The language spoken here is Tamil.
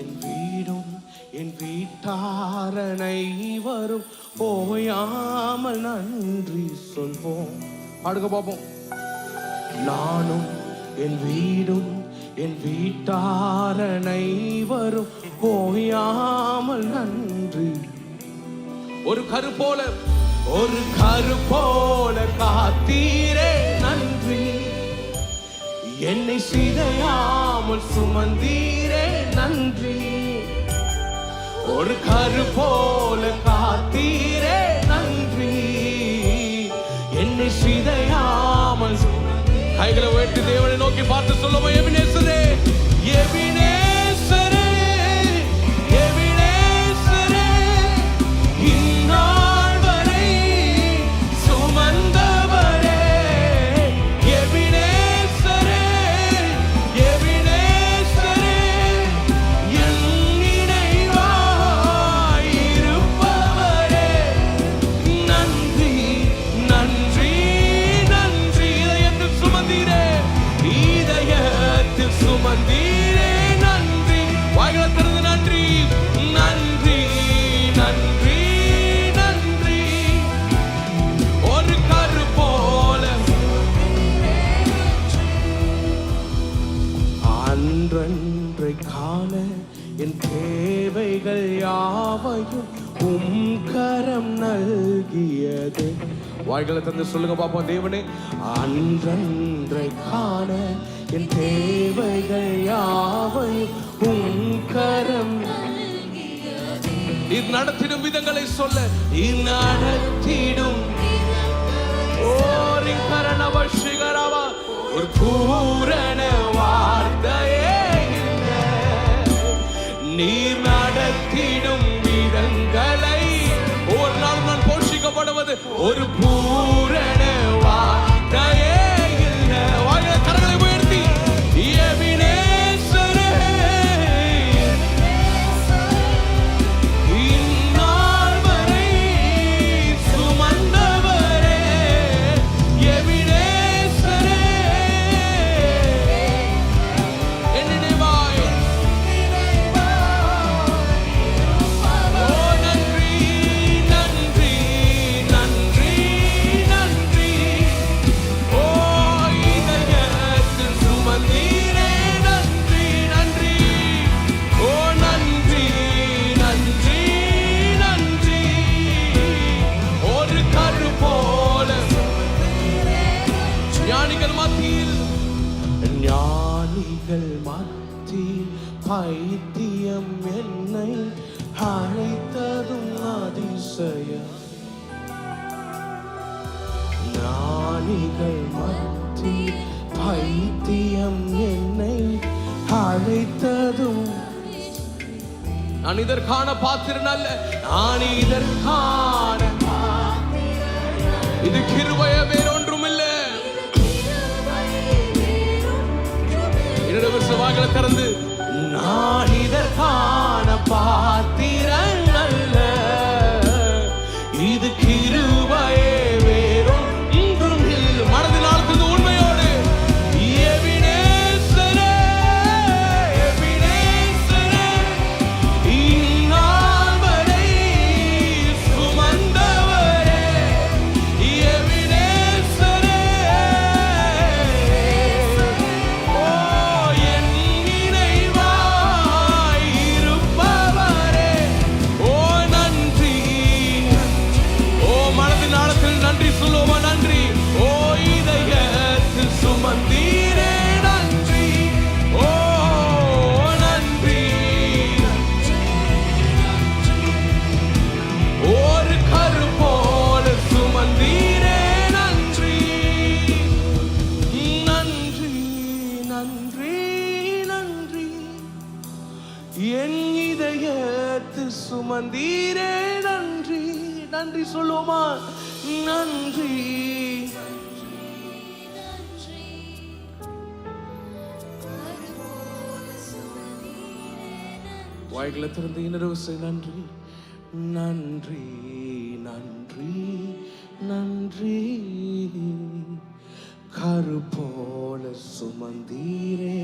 என் வீடும் என் வீட்டாரனை வரும் ஓயாமல் நன்றி சொல்வோம். பாடுங்க பார்ப்போம். நானும் என் வீடும் என் வீட்டாரனை வரும் ஓயாமல் நன்றி. ஒரு கரு போல காத்தீரே நன்றி. என்னை சிதையாமல் சுமந்தீரே நன்றி. ஒரு கரு போல காத்தீரே நன்றி. என்னை சிதையாமல். கைகளை உயர்த்தி தேவனை நோக்கி பார்த்து சொல்லுவோம். எபினேசரே, எபினேசரே, எபினேசரே, இந்நாள் வரை சுமந்தவரே. எபினேசரே, எபினேசரே, என் நினைவாய் இருப்பவரே. நன்றி நன்றி நன்றி. இதயத்தில் சுமந்தீரே, இதயத்தில் சுமந்தீரே நன்றி. வாய்களை திறந்து நன்றி நன்றி நன்றி நன்றி. ஒரு கரு போல அன்றன்றை காண என் தேவைகள் யாவையும் கரம் நல்கியது. வாய்களை தந்து சொல்லுங்க பாப்போம். தேவனே, அன்றன்றை காண என் தேவைகள் யாவையும் கரம் இது நடத்திடும் விதங்களை சொல்ல. இது நடத்திடும் ஓரின் கரணவசிகரவா. ஒரு பூரண வார்த்தையே இல்லை. நீர் நடத்திடும் விதங்களை ஒரு நாள் நான் போஷிக்கப்படுவது ஒரு பூரண வார்த்தையே இல்லை. வாயில கரங்களை உயர்த்தி எபினேசரே, இந்நாள் வரை சுமந்தவரே. எபினேசரே, என் நினைவாய். ஓ நன்றி நன்றி நன்றி நன்றி. ஓ இதயத்தில் சுமந்தீரே நன்றி நன்றி. ஓ நன்றி நன்றி நன்றி. ஒரு கரு போல ஞானிகள் மத்தியில் பைத்தியம் என்னை அழைத்ததும் அதிசயம். ஞானிகள் மத்தியில் பைத்தியம் என்னை அழைத்ததும். நான் இதற்கான பாத்திரன் அல்ல, நான் இதற்கான இது கிருபைய வேறொன்றும் இல்லை. என்னோட வாய்களை திறந்து நான் இதற்கான பாத்திரன் அல்ல, இது கிருபையே வேறொன்றும் இல்லை. மனதினால் உண்மையோடு எபினேசரே, எபினேசரே, இந்நாள் வரை சுமந்தவரே. எபினேசரே, ஓ என் நினைவாய் இருப்பவரே. ஓ நன்றி. ஓ மனதின் ஆழத்தில் நன்றி சொல்லுவோமா? நன்றி. ஓ இதயத்தில் சுமந்தீரே நன்றி. ஓ நன்றி. ஒரு கரு போல சுமந்தீரே நன்றி நன்றி நன்றி நன்றி. என் இதயத்தில் சுமந்தீரே நன்றி நன்றி சொல்லுவோமா? நன்றி. வாய்களை திறந்து இன்னொரு நன்றி நன்றி நன்றி நன்றி. கரு போல சுமந்தீரே